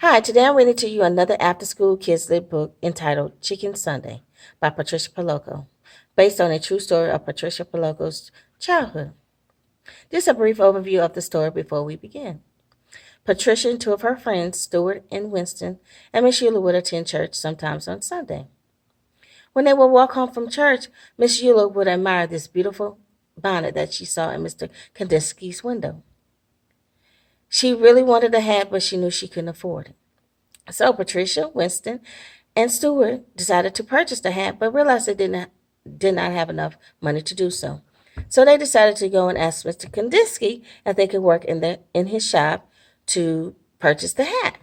Hi, today I'm reading to you another after-school kids lit book entitled Chicken Sunday by Patricia Poloco, based on a true story of Patricia Poloco's childhood. Just a brief overview of the story before we begin. Patricia and two of her friends, Stuart and Winston, and Miss Eula would attend church sometimes on Sunday. When they would walk home from church, Miss Eula would admire this beautiful bonnet that she saw in Mr. Kandinsky's window. She really wanted a hat, but she knew she couldn't afford it. So Patricia, Winston, and Stuart decided to purchase the hat, but realized they did not have enough money to do so. So they decided to go and ask Mr. Kandinsky if they could work in his shop to purchase the hat.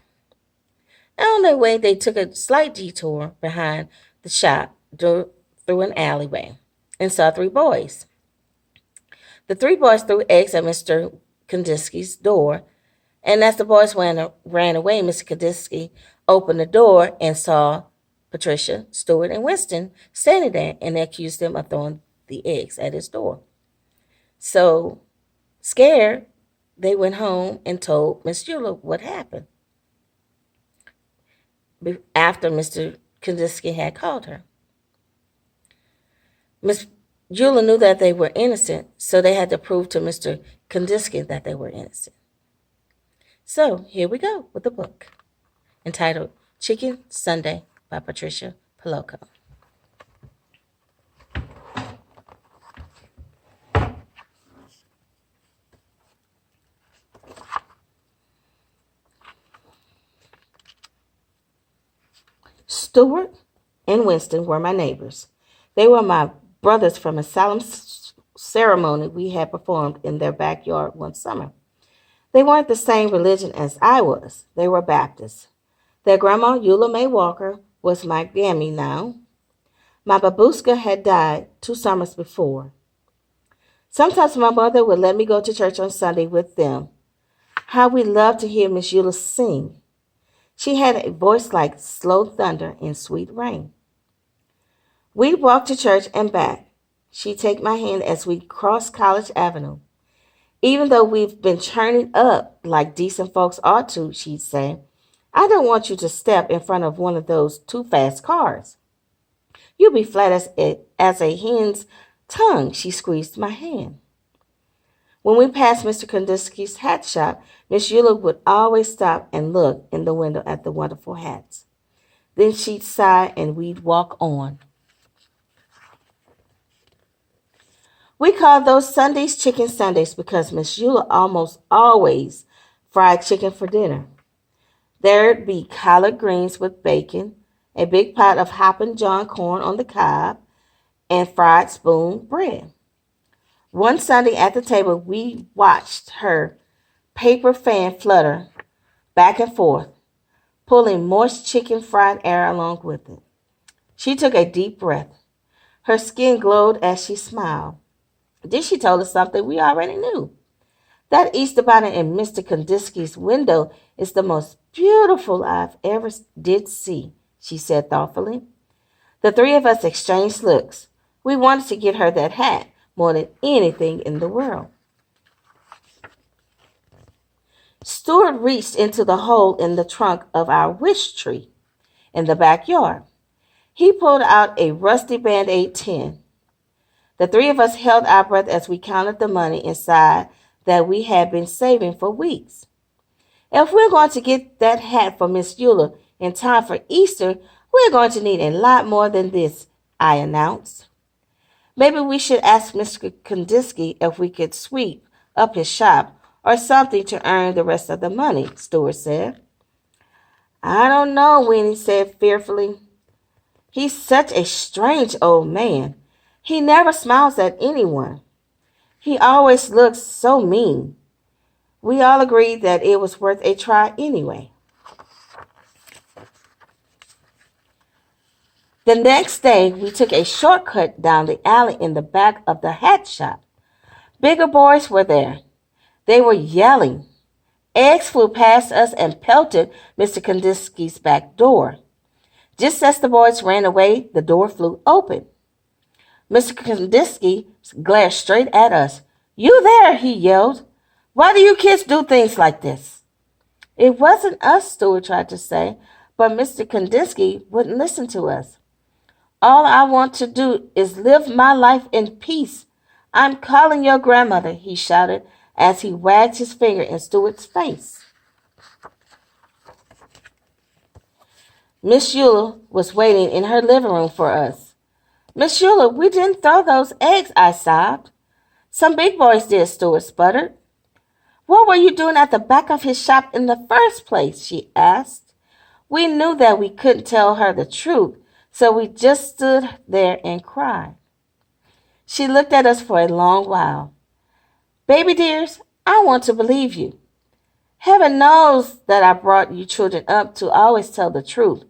And on their way, they took a slight detour behind the shop through an alleyway and saw three boys. The three boys threw eggs at Mr. Kandinsky's door, and as the boys ran away, Mr. Kidz opened the door and saw Patricia, Stuart, and Winston standing there, and accused them of throwing the eggs at his door. So, scared, they went home and told Miss Eula what happened after Mr. Kidz had called her. Miss Eula knew that they were innocent, so they had to prove to Mr. Kidz that they were innocent. So here we go with the book entitled Chicken Sunday by Patricia Poloco. Stuart and Winston were my neighbors. They were my brothers from a solemn ceremony we had performed in their backyard one summer. They weren't the same religion as I was. They were Baptists. Their grandma, Eula May Walker, was my gammy now. My babushka had died 2 summers before. Sometimes my mother would let me go to church on Sunday with them. How we loved to hear Miss Eula sing. She had a voice like slow thunder in sweet rain. We'd walk to church and back. She'd take my hand as we crossed College Avenue. Even though we've been churning up like decent folks ought to, she'd say, I don't want you to step in front of one of those too fast cars. You'll be flat as a hen's tongue. She squeezed my hand. When we passed Mr. Kandinsky's hat shop, Miss Eula would always stop and look in the window at the wonderful hats. Then she'd sigh and we'd walk on. We called those Sundays Chicken Sundays because Miss Eula almost always fried chicken for dinner. There'd be collard greens with bacon, a big pot of hoppin' John corn on the cob, and fried spoon bread. One Sunday at the table, we watched her paper fan flutter back and forth, pulling moist chicken fried air along with it. She took a deep breath. Her skin glowed as she smiled. Then she told us something we already knew. That Easter bonnet in Mr. Kandinsky's window is the most beautiful I've ever did see, she said thoughtfully. The three of us exchanged looks. We wanted to get her that hat more than anything in the world. Stuart reached into the hole in the trunk of our wish tree in the backyard. He pulled out a rusty Band-Aid tin. The three of us held our breath as we counted the money inside that we had been saving for weeks. If we're going to get that hat for Miss Eula in time for Easter, we're going to need a lot more than this, I announced. Maybe we should ask Mr. Kandinsky if we could sweep up his shop or something to earn the rest of the money, Stuart said. I don't know, Winnie said fearfully. He's such a strange old man. He never smiles at anyone. He always looks so mean. We all agreed that it was worth a try anyway. The next day, we took a shortcut down the alley in the back of the hat shop. Bigger boys were there. They were yelling. Eggs flew past us and pelted Mr. Kandinsky's back door. Just as the boys ran away, the door flew open. Mr. Kandinsky glared straight at us. You there, he yelled. Why do you kids do things like this? It wasn't us, Stuart tried to say, but Mr. Kandinsky wouldn't listen to us. All I want to do is live my life in peace. I'm calling your grandmother, he shouted as he wagged his finger in Stuart's face. Miss Euler was waiting in her living room for us. Miss Euler, we didn't throw those eggs, I sobbed. Some big boys did, Stuart sputtered. What were you doing at the back of his shop in the first place? She asked. We knew that we couldn't tell her the truth, so we just stood there and cried. She looked at us for a long while. Baby dears, I want to believe you. Heaven knows that I brought you children up to always tell the truth.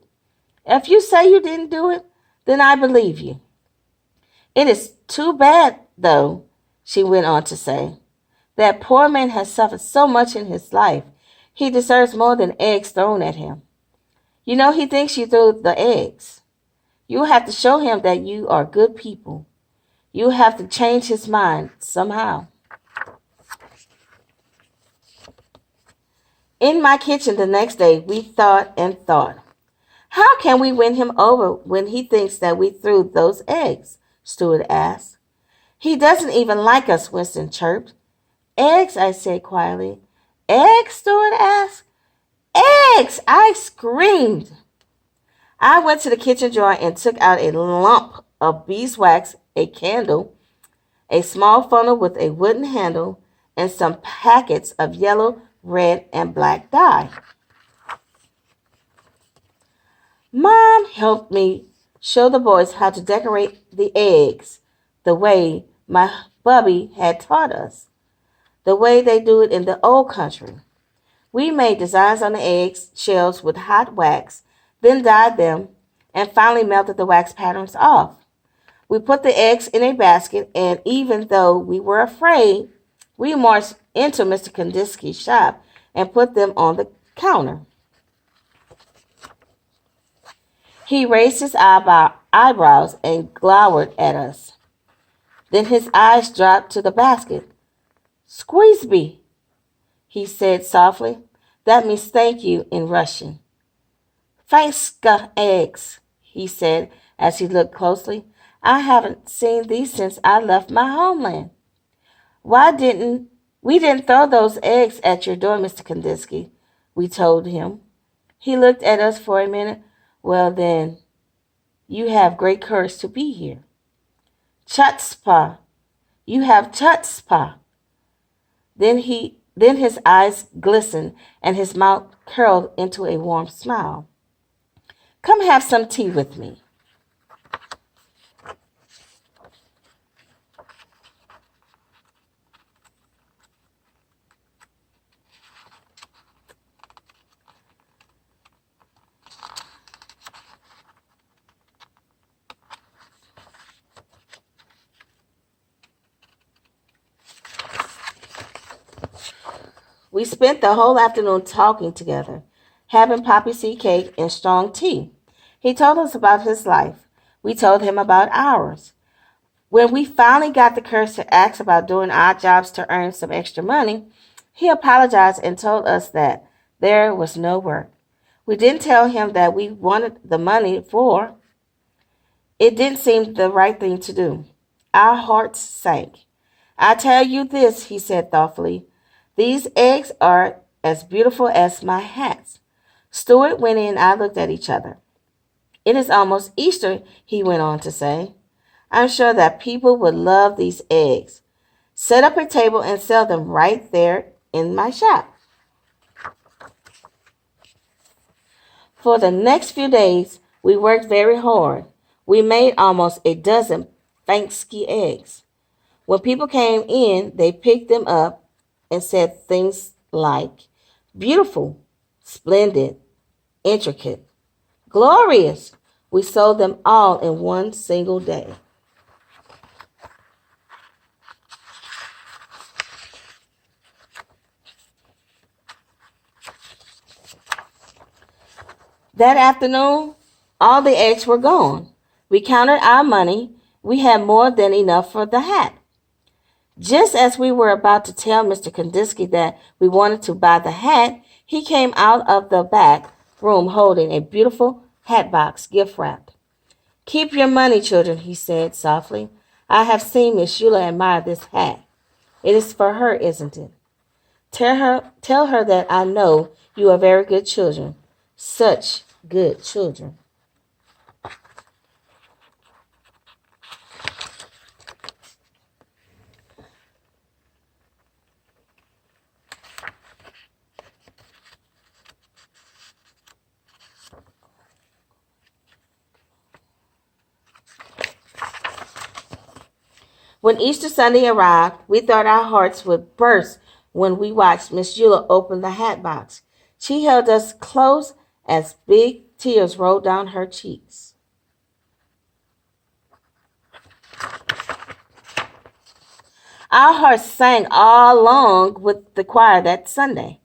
If you say you didn't do it, then I believe you. It is too bad, though, she went on to say. That poor man has suffered so much in his life. He deserves more than eggs thrown at him. You know, he thinks you threw the eggs. You have to show him that you are good people. You have to change his mind somehow. In my kitchen the next day, we thought and thought. How can we win him over when he thinks that we threw those eggs? Stuart asked. He doesn't even like us, Winston chirped. Eggs, I said quietly. Eggs? Stuart asked. Eggs! I screamed. I went to the kitchen drawer and took out a lump of beeswax, a candle, a small funnel with a wooden handle, and some packets of yellow, red, and black dye. Mom helped me show the boys how to decorate the eggs the way my bubby had taught us, the way they do it in the old country. We made designs on the eggs shells with hot wax, then dyed them, and finally melted the wax patterns off. We put the eggs in a basket, and even though we were afraid, we marched into Mr. Kandinsky's shop and put them on the counter. He raised his eyebrows and glowered at us. Then his eyes dropped to the basket. Squeezeby, he said softly. That means thank you in Russian. Fanska eggs, he said as he looked closely. I haven't seen these since I left my homeland. We didn't throw those eggs at your door, Mr. Kandinsky, we told him. He looked at us for a minute. Well then, you have great courage to be here. Chutzpah, you have chutzpah. Then his eyes glistened and his mouth curled into a warm smile. Come have some tea with me. We spent the whole afternoon talking together, having poppy seed cake and strong tea. He told us about his life. We told him about ours. When we finally got the courage to ask about doing odd jobs to earn some extra money, he apologized and told us that there was no work. We didn't tell him that we wanted the money for. It didn't seem the right thing to do. Our hearts sank. I tell you this, he said thoughtfully. These eggs are as beautiful as my hats. Stuart, Winnie, and I looked at each other. It is almost Easter, he went on to say. I'm sure that people would love these eggs. Set up a table and sell them right there in my shop. For the next few days, we worked very hard. We made almost a dozen Fanksky eggs. When people came in, they picked them up and said things like, beautiful, splendid, intricate, glorious. We sold them all in one single day. That afternoon, all the eggs were gone. We counted our money. We had more than enough for the hat. Just as we were about to tell Mr. Kandinsky that we wanted to buy the hat, He came out of the back room holding a beautiful hat box, gift wrapped. Keep your money, children, he said softly. I have seen Miss Sheila admire this hat. It is for her, isn't it? Tell her that I know you are very good children. Such good children. When Easter Sunday arrived, we thought our hearts would burst when we watched Miss Eula open the hat box. She held us close as big tears rolled down her cheeks. Our hearts sang all along with the choir that Sunday.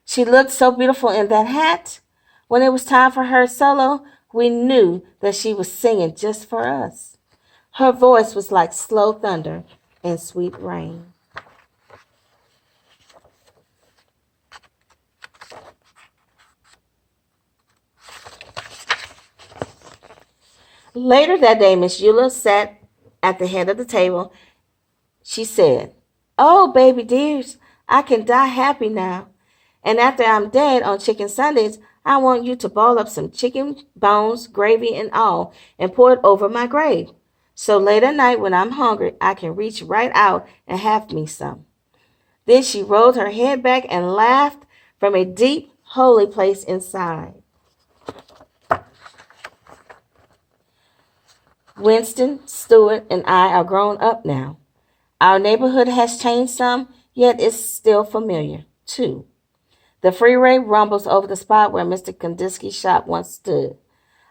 She looked so beautiful in that hat. When it was time for her solo, we knew that she was singing just for us. Her voice was like slow thunder and sweet rain. Later that day, Miss Eula sat at the head of the table. She said, "Oh, baby dears, I can die happy now. And after I'm dead on Chicken Sundays, I want you to ball up some chicken bones, gravy, and all, and pour it over my grave. So late at night when I'm hungry, I can reach right out and have me some." Then she rolled her head back and laughed from a deep, holy place inside. Winston, Stewart, and I are grown up now. Our neighborhood has changed some, yet it's still familiar, too. The freeway rumbles over the spot where Mr. Kandinsky's shop once stood.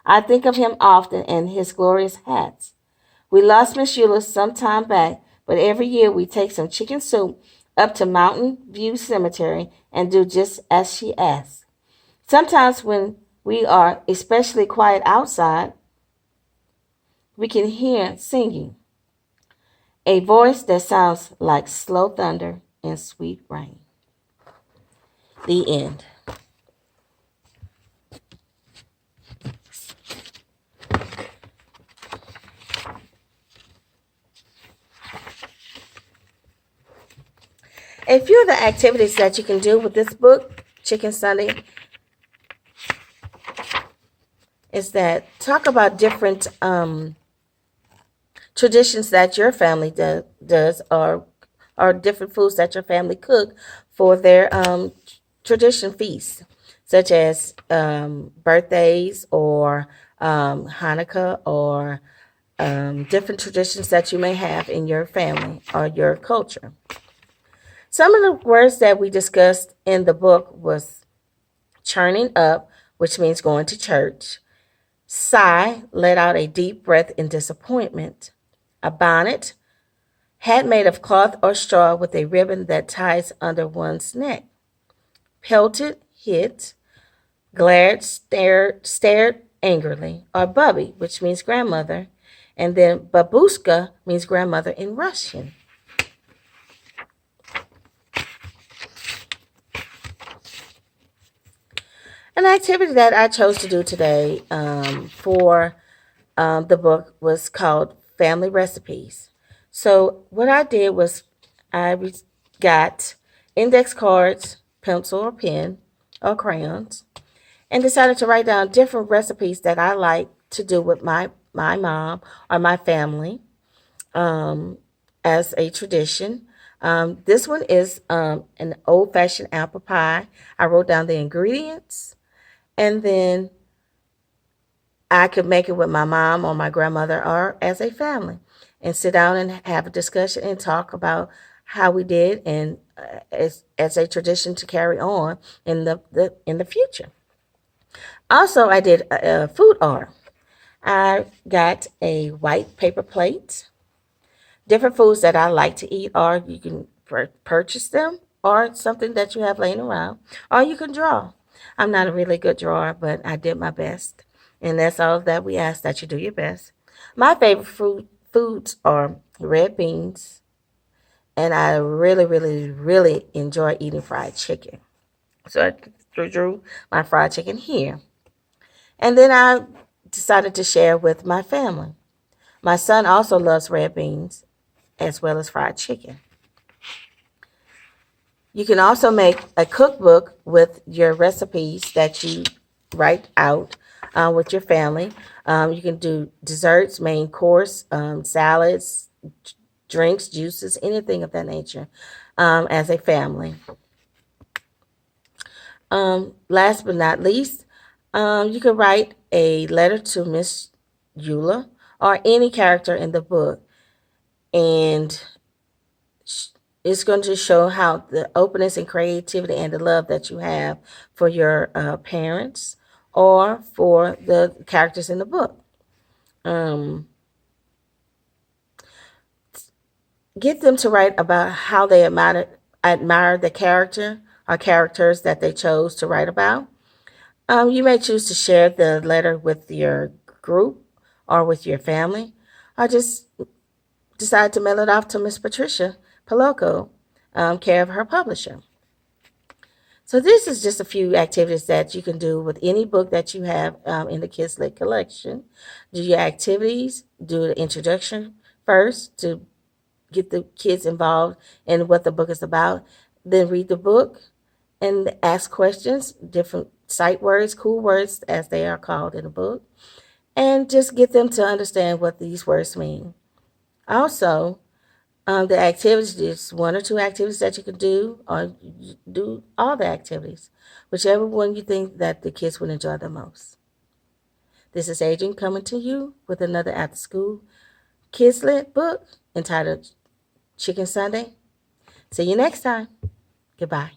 I think of him often and his glorious hats. We lost Miss Eula some time back, but every year we take some chicken soup up to Mountain View Cemetery and do just as she asks. Sometimes when we are especially quiet outside, we can hear singing, a voice that sounds like slow thunder and sweet rain. The end. A few of the activities that you can do with this book, Chicken Sunday, is that talk about different traditions that your family does or different foods that your family cook for their tradition feasts, such as birthdays or Hanukkah or different traditions that you may have in your family or your culture. Some of the words that we discussed in the book was churning up, which means going to church. Sigh, let out a deep breath in disappointment. A bonnet, hat made of cloth or straw with a ribbon that ties under one's neck. Pelted, hit, glared, stared angrily. Or bubby, which means grandmother. And then babushka means grandmother in Russian. An activity that I chose to do today for the book was called Family Recipes. So what I did was got index cards, pencil or pen or crayons, and decided to write down different recipes that I like to do with my mom or my family um, as a tradition. This one is an old fashioned apple pie. I wrote down the ingredients and then I could make it with my mom or my grandmother or as a family and sit down and have a discussion and talk about how we did and as a tradition to carry on in the future. Also, I did food art. I got a white paper plate, different foods that I like to eat, or you can purchase them, or something that you have laying around, or you can draw. I'm not a really good drawer, but I did my best. And that's all that we ask, that you do your best. My favorite foods are red beans, and I really, really, really enjoy eating fried chicken. So drew my fried chicken here. And then I decided to share with my family. My son also loves red beans as well as fried chicken. You can also make a cookbook with your recipes that you write out with your family. You can do desserts, main course, salads, drinks, juices, anything of that nature as a family. Last but not least, you can write a letter to Miss Eula or any character in the book, and it's going to show how the openness and creativity and the love that you have for your parents or for the characters in the book. Um, get them to write about how they admire the character or characters that they chose to write about. You may choose to share the letter with your group or with your family, or just decide to mail it off to Miss Patricia Paloco, care of her publisher. So this is just a few activities that you can do with any book that you have in the Kids Lit collection. Do your activities, do the introduction first to get the kids involved in what the book is about. Then read the book and ask questions, different sight words, cool words as they are called in the book, and just get them to understand what these words mean. Also, the activities, just one or two activities that you can do, or do all the activities, whichever one you think that the kids would enjoy the most. This is Adrienne coming to you with another after school Kids Lit book entitled Chicken Sunday. See you next time. Goodbye.